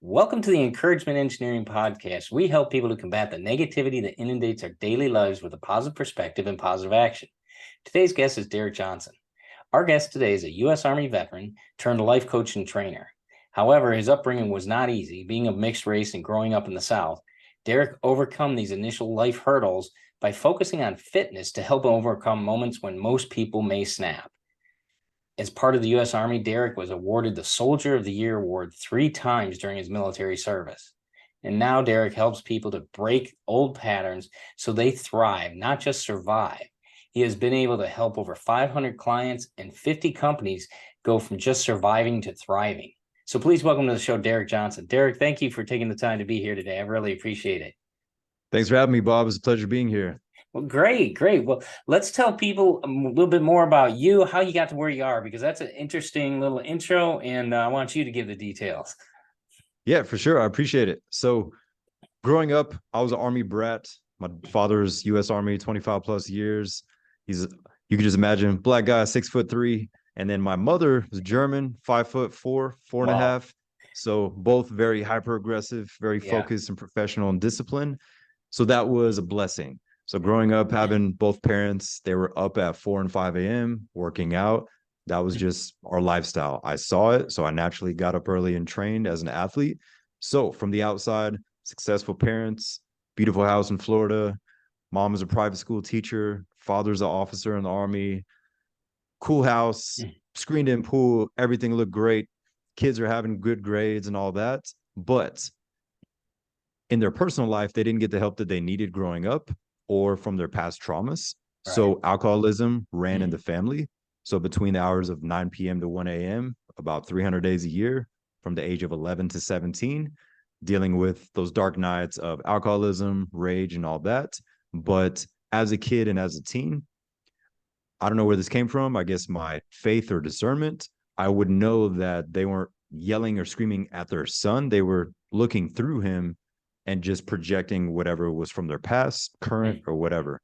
Welcome to the Encouragement Engineering Podcast. We help people to combat the negativity that inundates our daily lives with a positive perspective and positive action. Today's guest is Derick Johnson. Our guest today is a U.S. Army veteran turned life coach and trainer. However, his upbringing was not easy. Being of mixed race and growing up in the South, Derick overcome these initial life hurdles by focusing on fitness to help him overcome moments when most people may snap. As part of the U.S. Army, Derick was awarded the Soldier of the Year award 3 times during his military service. And now Derick helps people to break old patterns so they thrive, not just survive. He has been able to help over 500 clients and 50 companies go from just surviving to thriving. So please welcome to the show, Derick Johnson. Derick, thank you for taking the time to be here today. I really appreciate it. Thanks for having me, Bob. It's a pleasure being here. Well, great. Well, let's tell people a little bit more about you, how you got to where you are, because that's an interesting little intro, and I want you to give the details. Yeah, for sure. I appreciate it. So growing up, I was an Army brat. My father's U.S. Army, 25 plus years. You could just imagine, black guy, 6'3". And then my mother was German, 5'4", 4.5. So both very hyper aggressive, very focused and professional and disciplined. So that was a blessing. So growing up, having both parents, they were up at 4 and 5 a.m. working out. That was just our lifestyle. I saw it, so I naturally got up early and trained as an athlete. So from the outside, successful parents, beautiful house in Florida. Mom is a private school teacher. Father's an officer in the Army. Cool house, screened in pool. Everything looked great. Kids are having good grades and all that. But in their personal life, they didn't get the help that they needed growing up or from their past traumas. Right. So alcoholism ran in the family. So between the hours of 9 p.m. to 1 a.m., about 300 days a year, from the age of 11 to 17, dealing with those dark nights of alcoholism, rage, and all that. But as a kid and as a teen, I don't know where this came from. I guess my faith or discernment, I would know that they weren't yelling or screaming at their son. They were looking through him and just projecting whatever was from their past, current, or whatever.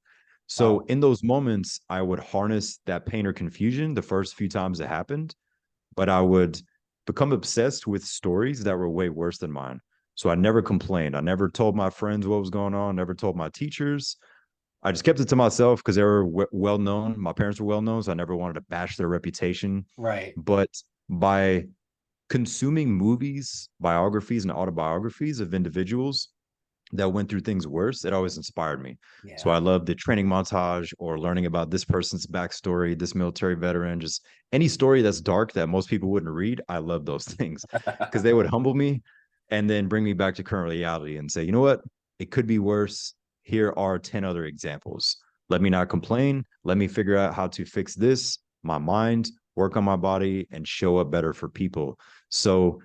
So in those moments, I would harness that pain or confusion the first few times it happened, but I would become obsessed with stories that were way worse than mine. So I never complained. I never told my friends what was going on, never told my teachers. I just kept it to myself because they were well known. My parents were well known, so I never wanted to bash their reputation. Right. But by consuming movies, biographies, and autobiographies of individuals that went through things worse, it always inspired me. Yeah. So I love the training montage or learning about this person's backstory, this military veteran, just any story that's dark that most people wouldn't read. I love those things because they would humble me and then bring me back to current reality and say, you know what? It could be worse. Here are 10 other examples. Let me not complain. Let me figure out how to fix this, my mind, work on my body, and show up better for people. So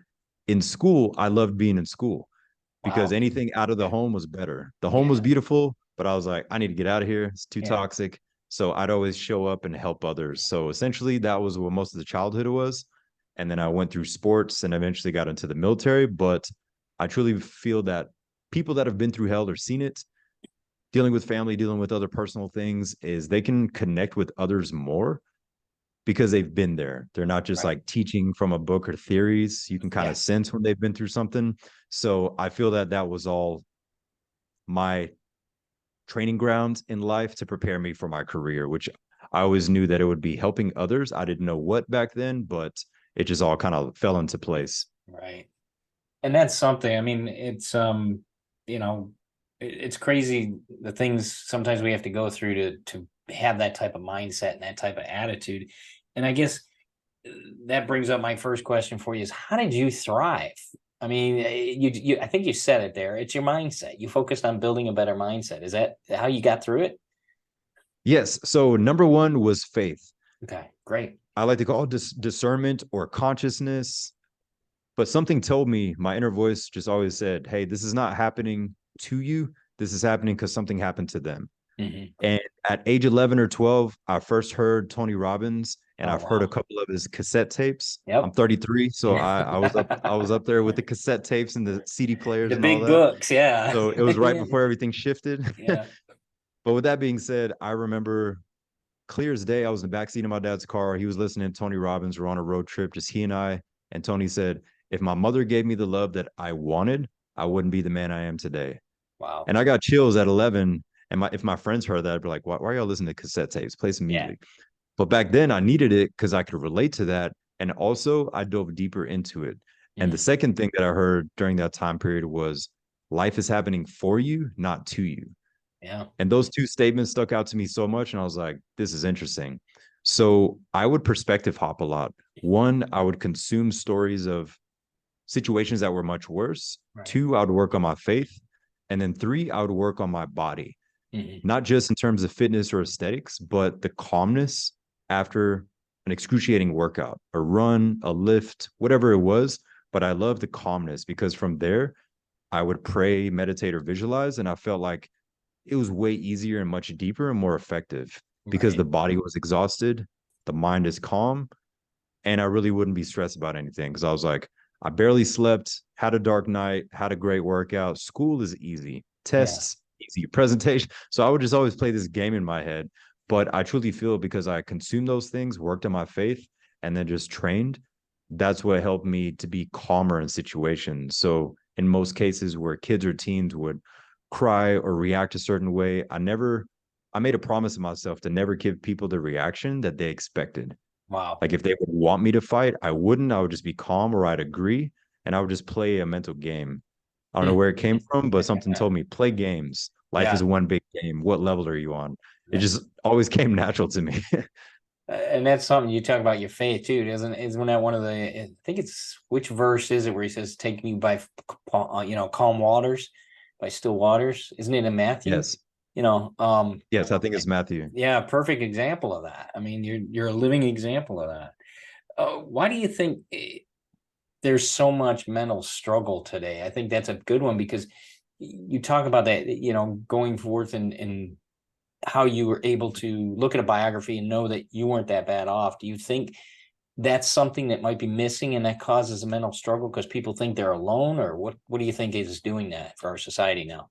in school, I loved being in school because anything out of the home was better. The home was beautiful, but I was like, I need to get out of here. It's too toxic. So I'd always show up and help others. So essentially that was what most of the childhood was. And then I went through sports and eventually got into the military. But I truly feel that people that have been through hell or seen it, dealing with family, dealing with other personal things, is they can connect with others more because they've been there. They're not just like teaching from a book or theories. You can kind of sense when they've been through something. So I feel that that was all my training ground in life to prepare me for my career, which I always knew that it would be helping others. I didn't know what back then, but it just all kind of fell into place. Right. And that's something, I mean, it's, it's crazy the things sometimes we have to go through to have that type of mindset and that type of attitude. And I guess that brings up my first question for you is, how did you thrive? I mean, I think you said it there. It's your mindset. You focused on building a better mindset. Is that how you got through it? Yes. So number one was faith. Okay, great. I like to call it discernment or consciousness. But something told me, my inner voice just always said, hey, this is not happening to you. This is happening because something happened to them. And at age 11 or 12, I first heard Tony Robbins, and I've heard a couple of his cassette tapes. I'm 33, so I was up there with the cassette tapes and the CD players and all that. The big books, yeah. So it was right before everything shifted. Yeah. But with that being said, I remember clear as day, I was in the backseat of my dad's car. He was listening to Tony Robbins. We're on a road trip, just he and I. And Tony said, if my mother gave me the love that I wanted, I wouldn't be the man I am today. Wow. And I got chills at 11. And if my friends heard that, I'd be like, why are y'all listening to cassette tapes? Play some Yeah. music. But back then I needed it because I could relate to that. And also I dove deeper into it. And the Mm, second thing that I heard during that time period was life is happening for you, not to you. yeah. And those two statements stuck out to me so much. And I was like, this is interesting. So I would perspective hop a lot. One, I would consume stories of situations that were much worse. Right. Two, I would work on my faith. And then three, I would work on my body, Mhm. not just in terms of fitness or aesthetics, but the calmness after an excruciating workout, a run, a lift, whatever it was. But I love the calmness because from there, I would pray, meditate, or visualize. And I felt like it was way easier and much deeper and more effective because Right. the body was exhausted, the mind is calm, and I really wouldn't be stressed about anything because I was like, I barely slept, had a dark night, had a great workout. School is easy, Yeah. tests easy, presentation. So I would just always play this game in my head. But I truly feel because I consumed those things, worked on my faith, and then just trained, that's what helped me to be calmer in situations. So in most cases where kids or teens would cry or react a certain way, I made a promise to myself to never give people the reaction that they expected. Wow. Like if they would want me to fight, I wouldn't. I would just be calm or I'd agree and I would just play a mental game. I don't know Mm. where it came from, but something told me play games. Life is Yeah. one big game. What level are you on? It just always came natural to me. And that's something you talk about your faith too, doesn't? Isn't that one of the? I think it's which verse is it where he says, "Take me by, calm waters, by still waters." Isn't it in Matthew? Yes. You know, Yes, I think it's Matthew. yeah, perfect example of that. I mean, you're a living example of that. Why do you think there's so much mental struggle today? I think that's a good one because you talk about that, going forth and how you were able to look at a biography and know that you weren't that bad off. Do you think that's something that might be missing and that causes a mental struggle because people think they're alone, or what do you think is doing that for our society now?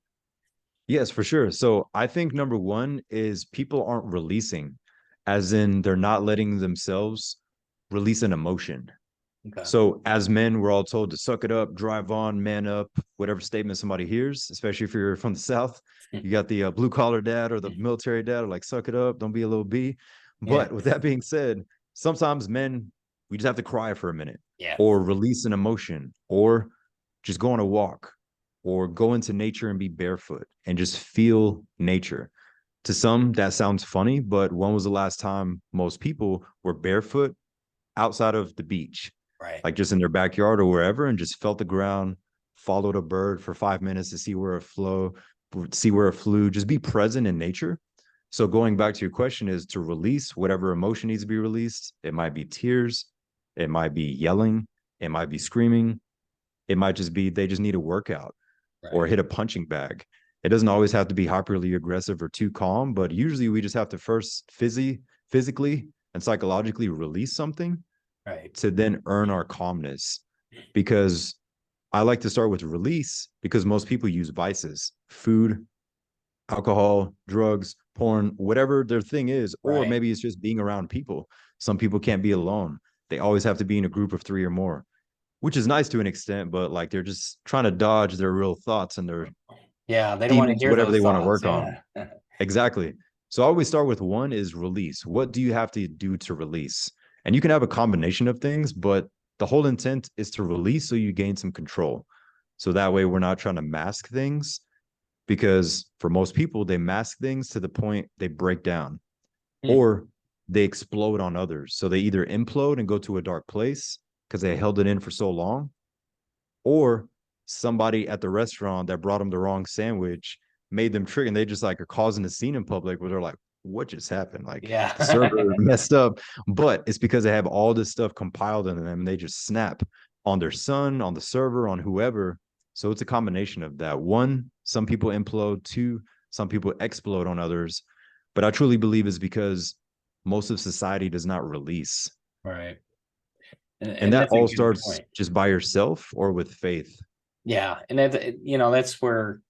Yes, for sure. So I think number one is people aren't releasing, as in they're not letting themselves release an emotion. Okay. So as men, we're all told to suck it up, drive on, man up, whatever statement somebody hears, especially if you're from the South. You got the blue collar dad or the military dad are like, suck it up, don't be a little B. Yeah. But with that being said, sometimes men, we just have to cry for a minute Yeah. or release an emotion or just go on a walk or go into nature and be barefoot and just feel nature. To some, that sounds funny, but when was the last time most people were barefoot outside of the beach, Right. like just in their backyard or wherever, and just felt the ground, followed a bird for 5 minutes to see where it flew, just be present in nature. So going back to your question is to release whatever emotion needs to be released. It might be tears, it might be yelling, it might be screaming, it might just be they just need a workout or Right. hit a punching bag. It doesn't always have to be hyperly aggressive or too calm, but usually we just have to first physically and psychologically release something Right. to then earn our calmness. Because I like to start with release because most people use vices, food, alcohol, drugs, porn, whatever their thing is, or Right. maybe it's just being around people. Some people can't be alone. They always have to be in a group of three or more, which is nice to an extent, but like they're just trying to dodge their real thoughts and their Yeah. They don't want to demons, hear whatever those they want to thoughts. work on. Yeah. Exactly. So I always start with one is release. What do you have to do to release? And you can have a combination of things, but the whole intent is to release so you gain some control. So that way we're not trying to mask things because for most people, they mask things to the point they break down Hmm. or they explode on others. So they either implode and go to a dark place because they held it in for so long, or somebody at the restaurant that brought them the wrong sandwich made them trigger and they just like are causing a scene in public where they're like, what just happened? Like the server Yeah. messed up, but it's because they have all this stuff compiled in them and they just snap on their son, on the server, on whoever. So it's a combination of that. One, some people implode. Two, some people explode on others. But I truly believe it's because most of society does not release. Right. And And that that's a all good starts point. just by yourself or with faith. Yeah. And that's where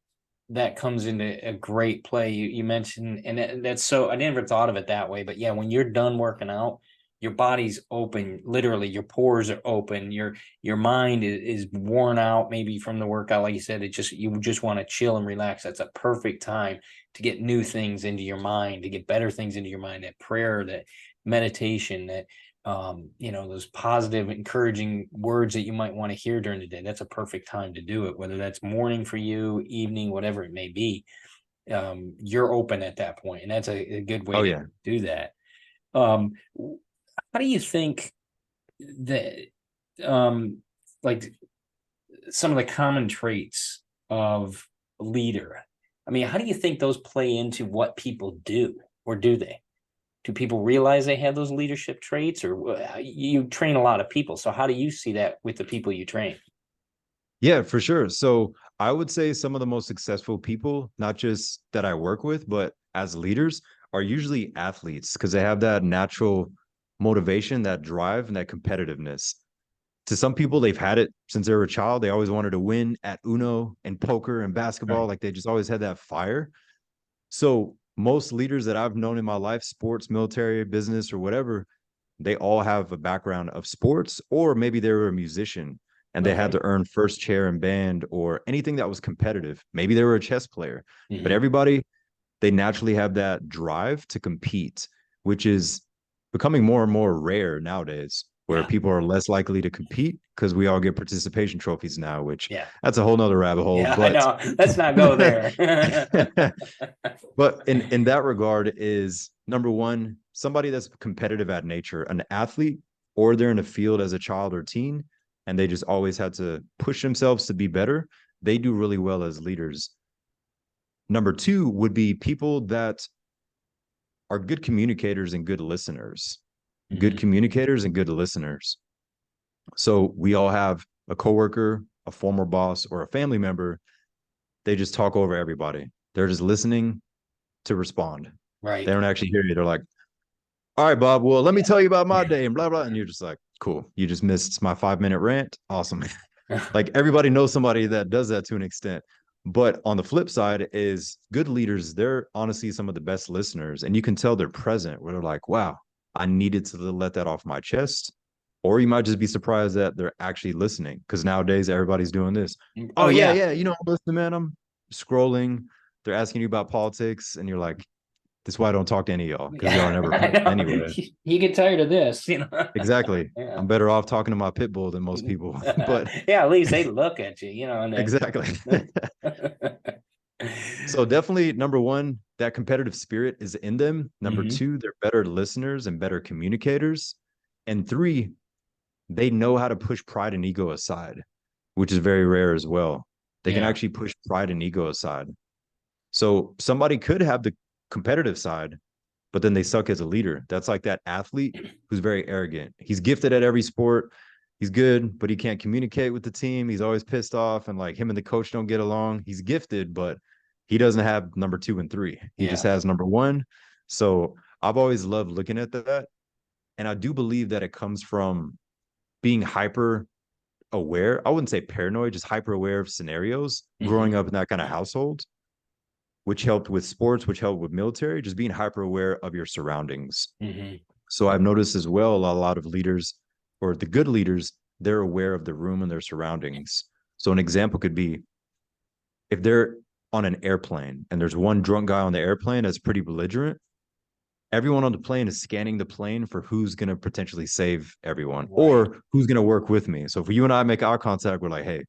that comes into a great play. You mentioned, and that's so I never thought of it that way, but yeah, when you're done working out, your body's open, literally your pores are open, your mind is worn out maybe from the workout. Like you said, you just want to chill and relax. That's a perfect time to get new things into your mind, to get better things into your mind. That prayer, that meditation, that those positive, encouraging words that you might want to hear during the day. That's a perfect time to do it, whether that's morning for you, evening, whatever it may be. You're open at that point, and that's a good way Oh to yeah. do that. um how do you think that, um like, some of the common traits of a leader, I mean, how do you think those play into what people do, or do people realize they have those leadership traits? Or you train a lot of people, so how do you see that with the people you train? Yeah, for sure. So I would say some of the most successful people, not just that I work with, but as leaders, are usually athletes because they have that natural motivation, that drive, and that competitiveness. To some people, they've had it since they were a child. They always wanted to win at Uno and poker and basketball. Right. Like they just always had that fire. So most leaders that I've known in my life, sports, military, business, or whatever, they all have a background of sports, or maybe they were a musician and they had Okay. to earn first chair in band or anything that was competitive. Maybe they were a chess player, but Hmm. everybody, they naturally have that drive to compete, which is becoming more and more rare nowadays, where Yeah. people are less likely to compete because we all get participation trophies now, which Yeah. that's a whole nother rabbit hole. Yeah, I But know. Let's not go there. but in that regard is number one, somebody that's competitive at nature, an athlete, or they're in a field as a child or teen, and they just always had to push themselves to be better. They do really well as leaders. Number two would be people that are good communicators and good listeners. Good Hmm. communicators and good listeners. So we all have a coworker, a former boss, or a family member. They just talk over everybody. They're just listening to respond. They Right. don't actually hear you. They're like, all right, Bob, well, let me tell you about my Yeah. day and blah, blah. And you're just like, cool. You just missed my 5 minute rant. Awesome. Like everybody knows somebody that does that to an extent. But on the flip side is good leaders, they're honestly some of the best listeners. And you can tell they're present where they're like, wow, I needed to let that off my chest. Or you might just be surprised that they're actually listening because nowadays everybody's doing this. Oh Oh, yeah, yeah. yeah. I'm listening, man. I'm scrolling. They're asking you about politics. And you're like, this is why I don't talk to any of y'all because y'all are Yeah, never I present know. anyway. You get tired of this, Exactly. Yeah. I'm better off talking to my pit bull than most people. But Yeah, at least they look at you, exactly. and So definitely number one, that competitive spirit is in them. Number hmm. two, they're better listeners and better communicators. And three, they know how to push pride and ego aside, which is very rare as well. They can Yeah. actually push pride and ego aside. So somebody could have the competitive side, but then they suck as a leader. That's like that athlete who's very arrogant. He's gifted at every sport. He's good, but he can't communicate with the team. He's always pissed off, and like him and the coach don't get along. He's gifted, but he doesn't have number two and three. He just Yeah. has number one. So I've always loved looking at that. And I do believe that it comes from being hyper aware. I wouldn't say paranoid, just hyper aware of scenarios Hmm. growing up in that kind of household, which helped with sports, which helped with military, just being hyper aware of your surroundings. Hmm. So I've noticed as well a lot of leaders or the good leaders, they're aware of the room and their surroundings. So an example could be if they're on an airplane and there's one drunk guy on the airplane that's pretty belligerent, everyone on the plane is scanning the plane for who's going to potentially save everyone Right. or who's going to work with me. So if you and I make eye contact, we're like, hey,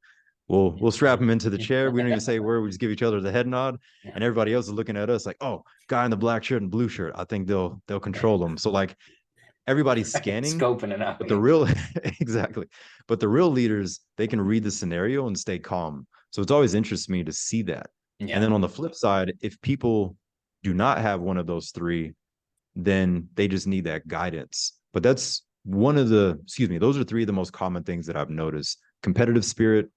we'll strap him into the chair. We don't even say a word. We just give each other the head nod, and everybody else is looking at us like, oh, guy in the black shirt and blue shirt. I think they'll control them. So like everybody's scanning, Scoping it out. but the real exactly, but the real leaders, they can read the scenario and stay calm. So it's always interests me to see that. And Yeah. then on the flip side, if people do not have one of those three, then they just need that guidance. But that's one of the, excuse me, those are three of the most common things that I've noticed: competitive spirit,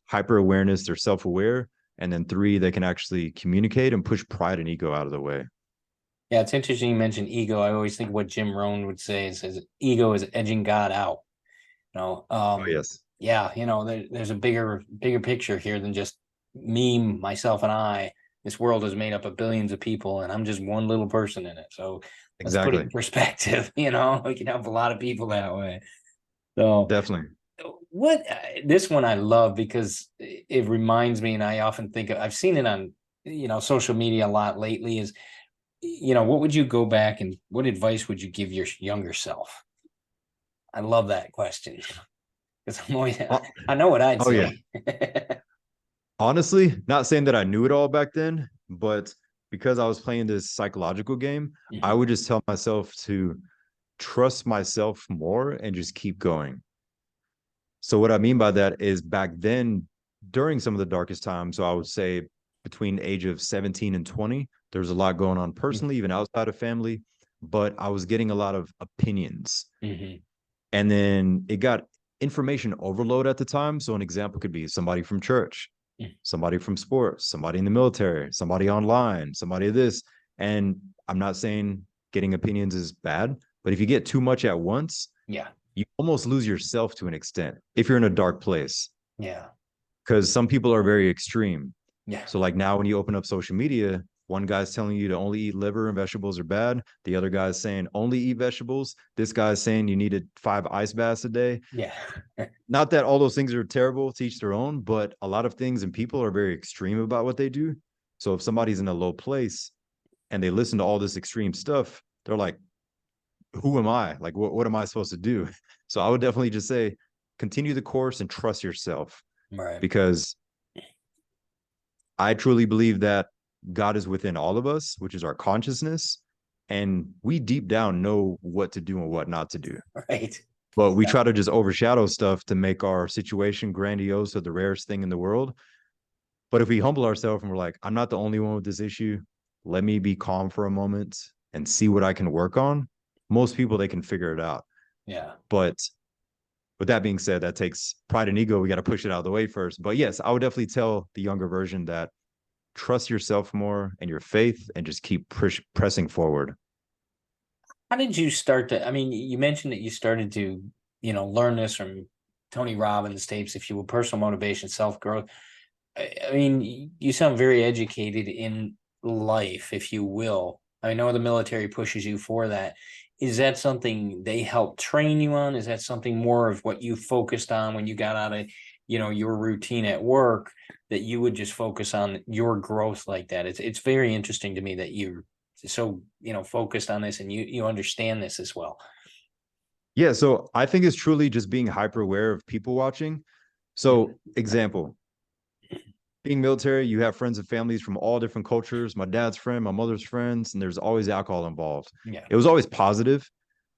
hyper awareness, they're self aware, and then three, they can actually communicate and push pride and ego out of the way. Yeah, it's interesting you mentioned ego. I always think what Jim Rohn would say is says ego is edging God out. You know, Oh, yes. yeah, there's a bigger picture here than just me, myself, and I. This world is made up of billions of people, and I'm just one little person in it. So Let's put it Exactly. in perspective. We can help a lot of people that way. So Definitely. what this one I love because it reminds me, and I often think I've seen it on social media a lot lately. Is what would you go back and what advice would you give your younger self? I love that question because Uh, I know what I'd oh yeah. say. Honestly, not saying that I knew it all back then, but because I was playing this psychological game, I Mhm. would just tell myself to trust myself more and just keep going. So what I mean by that is back then, during some of the darkest times, so I would say between the age of 17 and 20, there was a lot going on personally, even outside of family, but I was getting a lot of opinions. Mhm. And then it got information overload at the time. So an example could be somebody from church, Mhm. somebody from sports, somebody in the military, somebody online, somebody this. And I'm not saying getting opinions is bad, but if you get too much at once, Yeah. you almost lose yourself to an extent if you're in a dark place. Yeah. Because some people are very extreme. Yeah. So like now when you open up social media, one guy's telling you to only eat liver and vegetables are bad. The other guy's saying only eat vegetables. This guy's saying you needed 5 ice baths a day. Yeah. Not that all those things are terrible, to each their own, but a lot of things and people are very extreme about what they do. So if somebody's in a low place and they listen to all this extreme stuff, they're like, who am I? Like, what am I supposed to do? So I would definitely just say, continue the course and trust yourself Right. because I truly believe that God is within all of us, which is our consciousness. And we deep down know what to do and what not to do. Right. But we Yeah. try to just overshadow stuff to make our situation grandiose or the rarest thing in the world. But if we humble ourselves and we're like, I'm not the only one with this issue, let me be calm for a moment and see what I can work on. Most people, they can figure it out. Yeah. But with that being said, that takes pride and ego. We got to push it out of the way first. But yes, I would definitely tell the younger version that trust yourself more and your faith and just keep pressing forward. How did you start to? I mean, you mentioned that you started to, learn this from Tony Robbins tapes, if you will, personal motivation, self growth. I mean, you sound very educated in life, if you will. I know the military pushes you for that. Is that something they help train you on? Is that something more of what you focused on when you got out of, your routine at work, that you would just focus on your growth like that? It's very interesting to me that you're so, focused on this and you understand this as well. Yeah, so I think it's truly just being hyper aware of people watching. Mhm. So, example, being military, you have friends and families from all different cultures. My dad's friend, my mother's friends, and there's always alcohol involved. Yeah. It was always positive,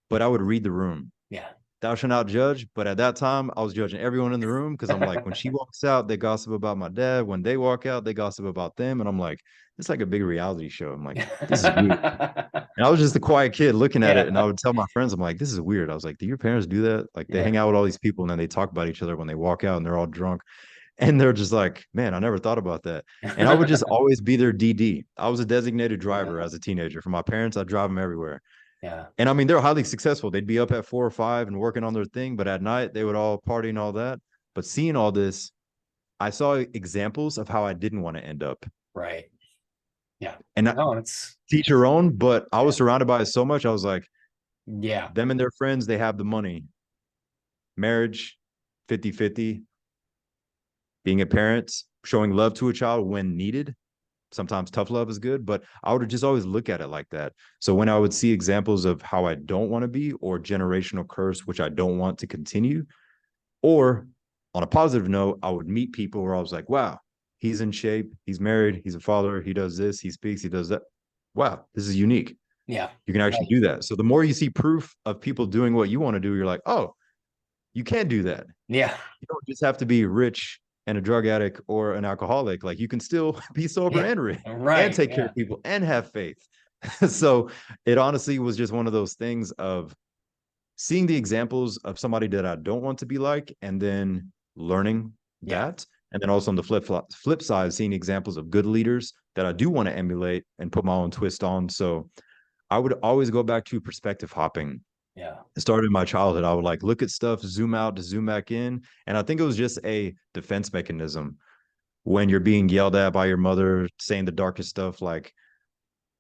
but I would read the room. Yeah. Thou shalt not judge. But at that time, I was judging everyone in the room because I'm like, when she walks out, they gossip about my dad. When they walk out, they gossip about them. And I'm like, it's like a big reality show. I'm like, this is weird. And I was just a quiet kid looking at it. And I Yeah. would tell my friends, I'm like, this is weird. I was like, do your parents do that? Like they Yeah. hang out with all these people and then they talk about each other when they walk out and they're all drunk. And they're just like, man, I never thought about that. And I would just always be their DD. I was a designated driver Yeah. as a teenager. For my parents, I'd drive them everywhere. Yeah. And I mean, they're highly successful. They'd be up at 4 or 5 and working on their thing, but at night they would all party and all that. But seeing all this, I saw examples of how I didn't want to end up. Right. Yeah. And No, it's teach your own, but I was yeah. surrounded by it so much. I was like, Yeah. them and their friends, they have the money. Marriage, 50-50. Being a parent, showing love to a child when needed. Sometimes tough love is good, but I would just always look at it like that. So when I would see examples of how I don't want to be or generational curse, which I don't want to continue, or on a positive note, I would meet people where I was like, wow, he's in shape, he's married, he's a father, he does this, he speaks, he does that. Wow, this is unique. Yeah. You can actually Right. do that. So the more you see proof of people doing what you want to do, you're like, oh, you can do that. Yeah. You don't just have to be rich and a drug addict or an alcoholic. Like you can still be sober Yeah. and rich and Right. take care Yeah. of people and have faith. So it honestly was just one of those things of seeing the examples of somebody that I don't want to be like, and then learning Yeah. that. And then also on the flip side, seeing examples of good leaders that I do want to emulate and put my own twist on. So I would always go back to perspective hopping. Yeah. It started in my childhood. I would like look at stuff, zoom out to zoom back in. And I think it was just a defense mechanism when you're being yelled at by your mother, saying the darkest stuff like,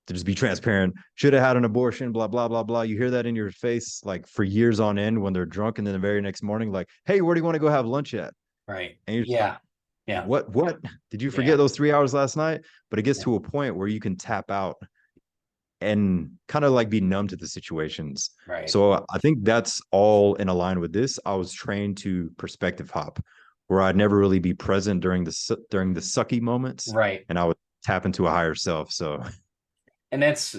to just be transparent, should have had an abortion, blah, blah, blah, blah. You hear that in your face like for years on end when they're drunk, and then the very next morning, like, hey, where do you want to go have lunch at? Right. And you're just like, Yeah. Yeah. what? Did you Yeah. forget those 3 hours last night? But it gets Yeah. to a point where you can tap out and kind of like be numb to the situations. Right. So I think that's all in a line with this. I was trained to perspective hop, where I'd never really be present during the sucky moments, Right. and I would tap into a higher self. So And that's,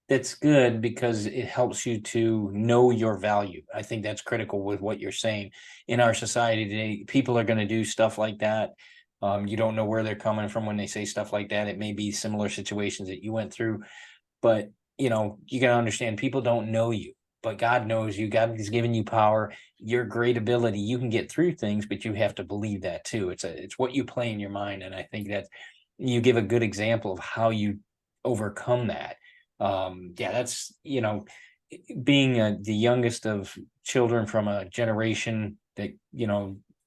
that's good because it helps you to know your value. I think that's critical with what you're saying. In our society today, people are going to do stuff like that. You don't know where they're coming from when they say stuff like that. It may be similar situations that you went through, but you got to understand people don't know you, but God knows you. God has given you power, your great ability. You can get through things, but you have to believe that too. It's what you play in your mind, and I think that you give a good example of how you overcome that. Yeah, that's being the youngest of children from a generation that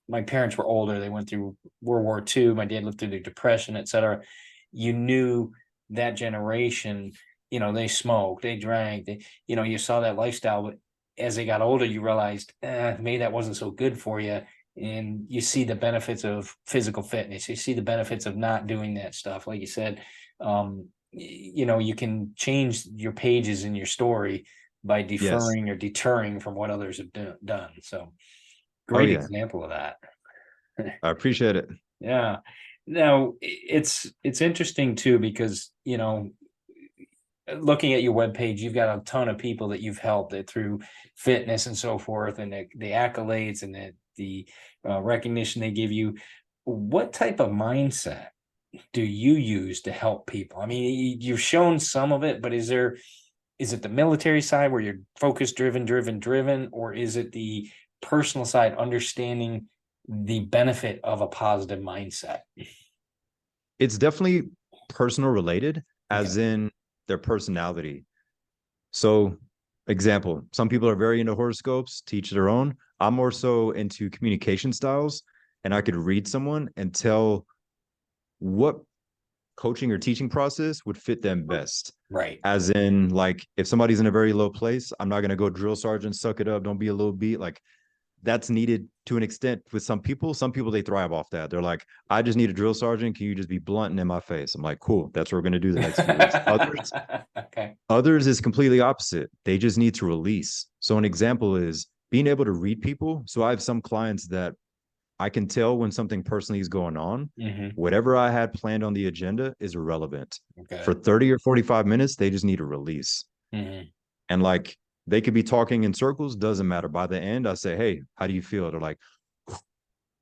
my parents were older. They went through World War II. My dad lived through the Depression, etc. You knew that generation. They smoked, they drank, you saw that lifestyle. But as they got older, you realized maybe that wasn't so good for you. And you see the benefits of physical fitness. You see the benefits of not doing that stuff. Like you said, you can change your pages in your story by yes. deferring or deterring from what others have done. So Oh great yeah. example of that. I appreciate it. Yeah. Now it's interesting too, because looking at your webpage, you've got a ton of people that you've helped that through fitness and so forth, and the accolades and the recognition they give you. What type of mindset do you use to help people? I mean, you've shown some of it, but is it the military side where you're focus driven, or is it the personal side, understanding the benefit of a positive mindset? It's definitely personal related, Okay. as in their personality. So, example, some people are very into horoscopes, teach their own. I'm more so into communication styles, and I could read someone and tell what coaching or teaching process would fit them best. Right. As in, like, if somebody's in a very low place, I'm not going to go drill sergeant, suck it up, don't be a little beat. Like, that's needed to an extent with some people. Some people, they thrive off that. They're like, I just need a drill sergeant. Can you just be blunt and in my face? I'm like, cool. That's what we're going to do the next few weeks. Okay. Others is completely opposite. They just need to release. So an example is being able to read people. So I have some clients that I can tell when something personally is going on. Hmm. Whatever I had planned on the agenda is irrelevant. For Okay. 30 or 45 minutes, they just need a release. Hmm. And like they could be talking in circles, doesn't matter. By the end, I say, hey, how do you feel? They're like,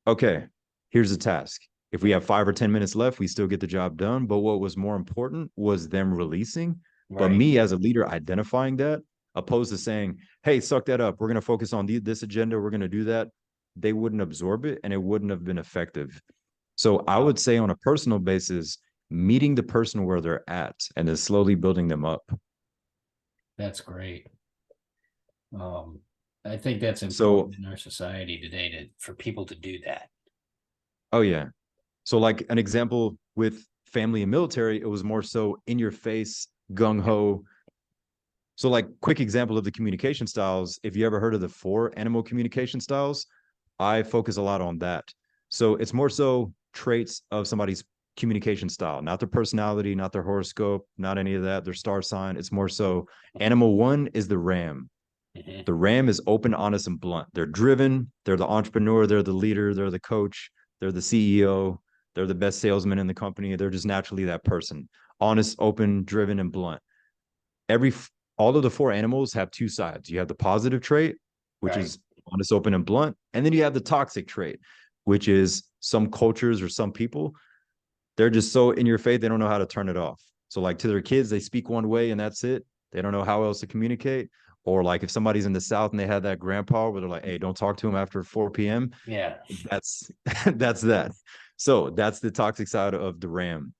okay, here's the task. If we have 5 or 10 minutes left, we still get the job done. But what was more important was them releasing. But Right. me as a leader identifying that, opposed to saying, hey, suck that up. We're going to focus on this agenda. We're going to do that. They wouldn't absorb it and it wouldn't have been effective. So I Wow. would say on a personal basis, meeting the person where they're at and then slowly building them up. That's great. Um, I think that's So, important in our society today for people to do that. oh yeah. So like an example with family and military, it was more so in your face, gung Yep. ho. So like quick example of the communication styles, if you ever heard of the 4 animal communication styles, I focus a lot on that. So it's more so traits of somebody's communication style, not their personality, not their horoscope, not any of that, their star sign. It's more so animal 1 is the ram. Hmm. The ram is open, honest, and blunt. They're driven, they're the entrepreneur, they're the leader, they're the coach, they're the CEO, they're the best salesman in the company. They're just naturally that person. Honest, open, driven, and blunt. Every All of the 4 animals have 2 sides. You have the positive trait, which Right. is honest, open, and blunt, and then you have the toxic trait, which is some cultures or some people, they're just so in your face, they don't know how to turn it off. So like to their kids, they speak one way and that's it. They don't know how else to communicate. Or like if somebody's in the South and they had that grandpa where they're like, hey, don't talk to him after 4 p.m. Yeah. That's that's that. So that's the toxic side of the ram.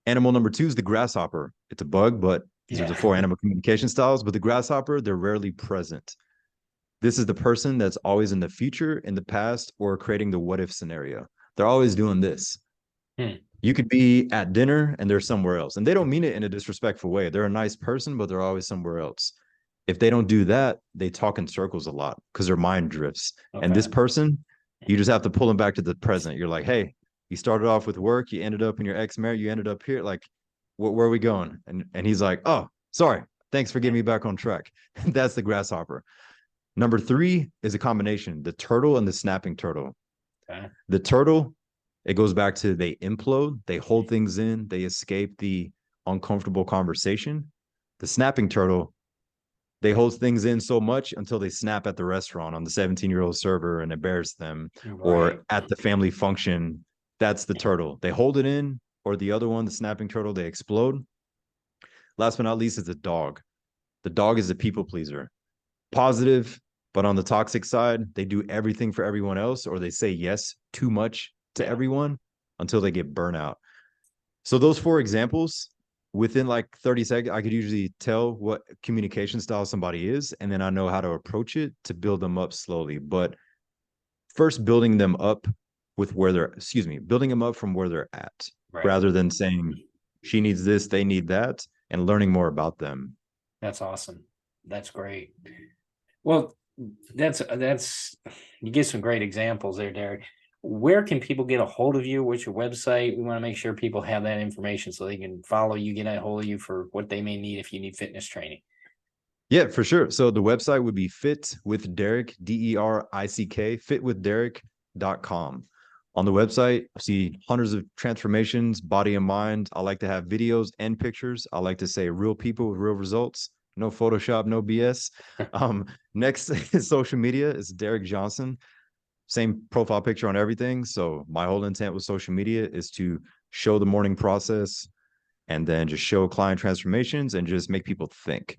Animal number 2 is the grasshopper. It's a bug, but these are the Yeah. 4 animal communication styles. But the grasshopper, they're rarely present. This is the person that's always in the future, in the past, or creating the what if scenario. They're always doing this. Hmm. You could be at dinner and they're somewhere else, and they don't mean it in a disrespectful way. They're a nice person, but they're always somewhere else. If they don't do that, they talk in circles a lot because their mind drifts. And this Okay. person, you just have to pull them back to the present. You're like, hey, you started off with work, you ended up in your ex-marriage, you ended up here. Like, where are we going? And he's like, oh, sorry. Thanks for getting me back on track. That's the grasshopper. Number 3 is a combination, the turtle and the snapping turtle. Okay. The turtle, it goes back to they implode, they hold things in, they escape the uncomfortable conversation. The snapping turtle, they hold things in so much until they snap at the restaurant on the 17-year-old server and embarrass them, Right. or at the family function. That's the turtle. They hold it in, or the other one, the snapping turtle, they explode. Last but not least is the dog. The dog is a people pleaser. Positive, but on the toxic side, they do everything for everyone else, or they say yes too much to Yeah. everyone until they get burnout. So those 4 examples, within like 30 seconds, I could usually tell what communication style somebody is, and then I know how to approach it to build them up slowly. But first, building them up with where they're, building them up from where they're at, Right. rather than saying she needs this, they need that, and learning more about them. That's awesome. That's great. Well, that's you give some great examples there, Derek. Where can people get a hold of you? What's your website? We want to make sure people have that information so they can follow you, get a hold of you for what they may need if you need fitness training. Yeah, for sure. So the website would be Fit with Derick, DERICK, fitwithderrick.com. On the website, I see hundreds of transformations, body and mind. I like to have videos and pictures. I like to say real people with real results. No Photoshop, no BS. Next is social media. It's Derick Johnson. Same profile picture on everything. So my whole intent with social media is to show the morning process and then just show client transformations and just make people think.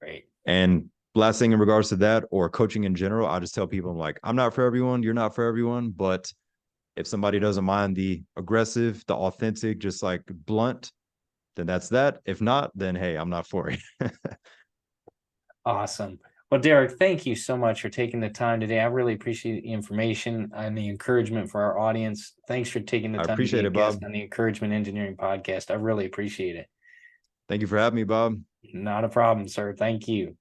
Great. And last thing in regards to that, or coaching in general, I just tell people, I'm like, I'm not for everyone, you're not for everyone, but if somebody doesn't mind the aggressive, the authentic, just like blunt, then that's that. If not, then hey, I'm not for it. Awesome. Well, Derek, thank you so much for taking the time today. I really appreciate the information and the encouragement for our audience. Thanks for taking the I time to be appreciate a it, guest Bob. on the Encouragement Engineering Podcast. I really appreciate it. Thank you for having me, Bob. Not a problem, sir. Thank you.